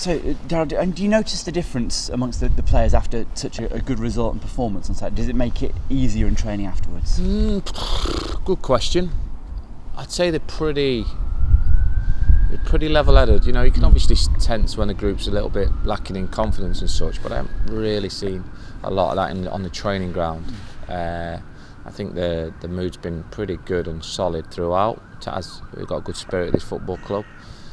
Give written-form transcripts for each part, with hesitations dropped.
So, Darrell, and do you notice the difference amongst the players after such a good result and performance on Saturday? Does it make it easier in training afterwards? Good question. I'd say they're pretty level-headed. You know, you can obviously tense when the group's a little bit lacking in confidence and such, but I haven't really seen a lot of that on the training ground. I think the mood's been pretty good and solid throughout. As we've got a good spirit at this football club,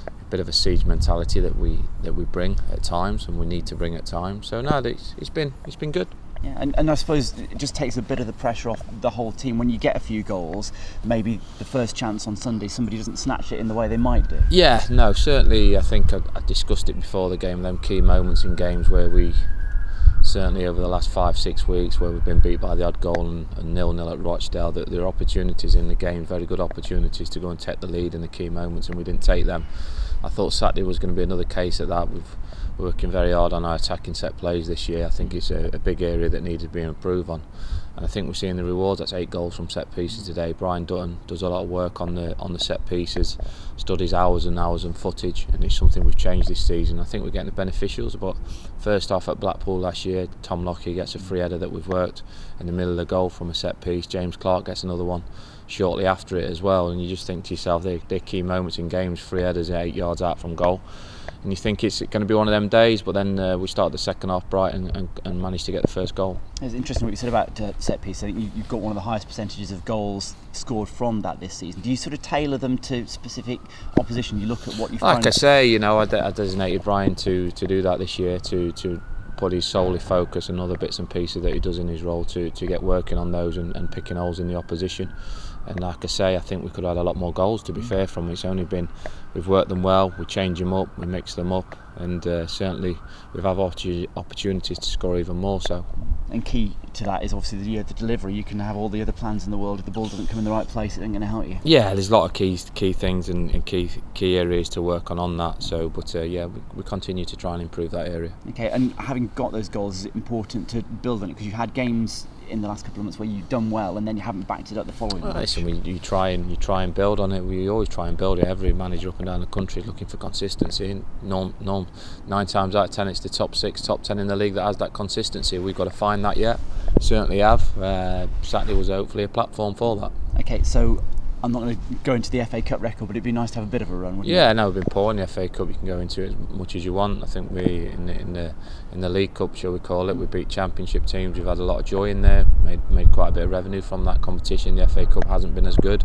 a bit of a siege mentality that we bring at times, and we need to bring at times. So no, it's been good. Yeah, and I suppose it just takes a bit of the pressure off the whole team when you get a few goals. Maybe the first chance on Sunday, somebody doesn't snatch it in the way they might do. Yeah, no, certainly. I think I discussed it before the game. Them key moments in games where we certainly over the last 5-6 weeks where we've been beat by the odd goal and 0-0 at Rochdale, that there are opportunities in the game, very good opportunities to go and take the lead in the key moments, and we didn't take them. I thought Saturday was going to be another case of that. We're working very hard on our attacking set plays this year. I think it's a big area that needs to be improved on, and I think we're seeing the rewards. That's 8 goals from set pieces today. Brian Dutton does a lot of work on the set pieces, studies hours and hours and footage, and it's something we've changed this season. I think we're getting the beneficials. But first off at Blackpool last year, Tom Lockyer gets a free header that we've worked in the middle of the goal from a set piece. James Clarke gets another one shortly after it as well, and you just think to yourself, they're key moments in games, free headers 8 yards out from goal, and you think it's going to be one of them days. But then we start the second half bright and managed to get the first goal. It's interesting what you said about set piece. I think you've got one of the highest percentages of goals scored from that this season. Do you sort of tailor them to specific opposition? You look at what you find. Like I say, you know, I designated Brian to do that this year, to put his solely focus and other bits and pieces that he does in his role to get working on those and picking holes in the opposition. And like I say, I think we could have had a lot more goals, to be fair, from it. It's only been, we've worked them well, we change them up, we mix them up, and certainly we've had opportunities to score even more so. And key to that is obviously the delivery. You can have all the other plans in the world, if the ball doesn't come in the right place, it ain't going to help you. Yeah, there's a lot of key things and key areas to work on that. So, but yeah, we continue to try and improve that area. Okay, and having got those goals, is it important to build on it? Because you've had games in the last couple of months where you've done well and then you haven't backed it up the following match. Listen, you try and build on it. We always try and build it. Every manager up and down the country is looking for consistency. And 9 times out of 10 it's the top 6, top 10 in the league that has that consistency. We've got to find that yet. Certainly have. Saturday was hopefully a platform for that. Okay, so I'm not going to go into the FA Cup record, but it'd be nice to have a bit of a run, wouldn't it? Yeah, no, we've been poor in the FA Cup. You can go into it as much as you want. I think we in the League Cup, shall we call it, we beat Championship teams. We've had a lot of joy in there. Made quite a bit of revenue from that competition. The FA Cup hasn't been as good.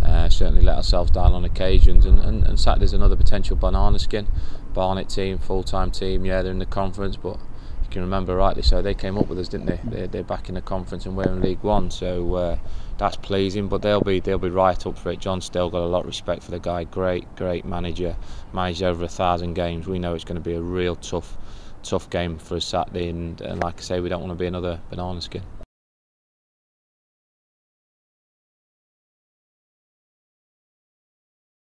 Certainly let ourselves down on occasions. And Saturday's another potential banana skin. Barnet team, full-time team. Yeah, they're in the conference, but you can remember rightly so, they came up with us, didn't they? They're back in the conference and we're in League One, so that's pleasing. But they'll be right up for it. John's still got a lot of respect for the guy. Great manager. Managed over 1,000 games. We know it's going to be a real tough game for us Saturday, and like I say, we don't want to be another banana skin.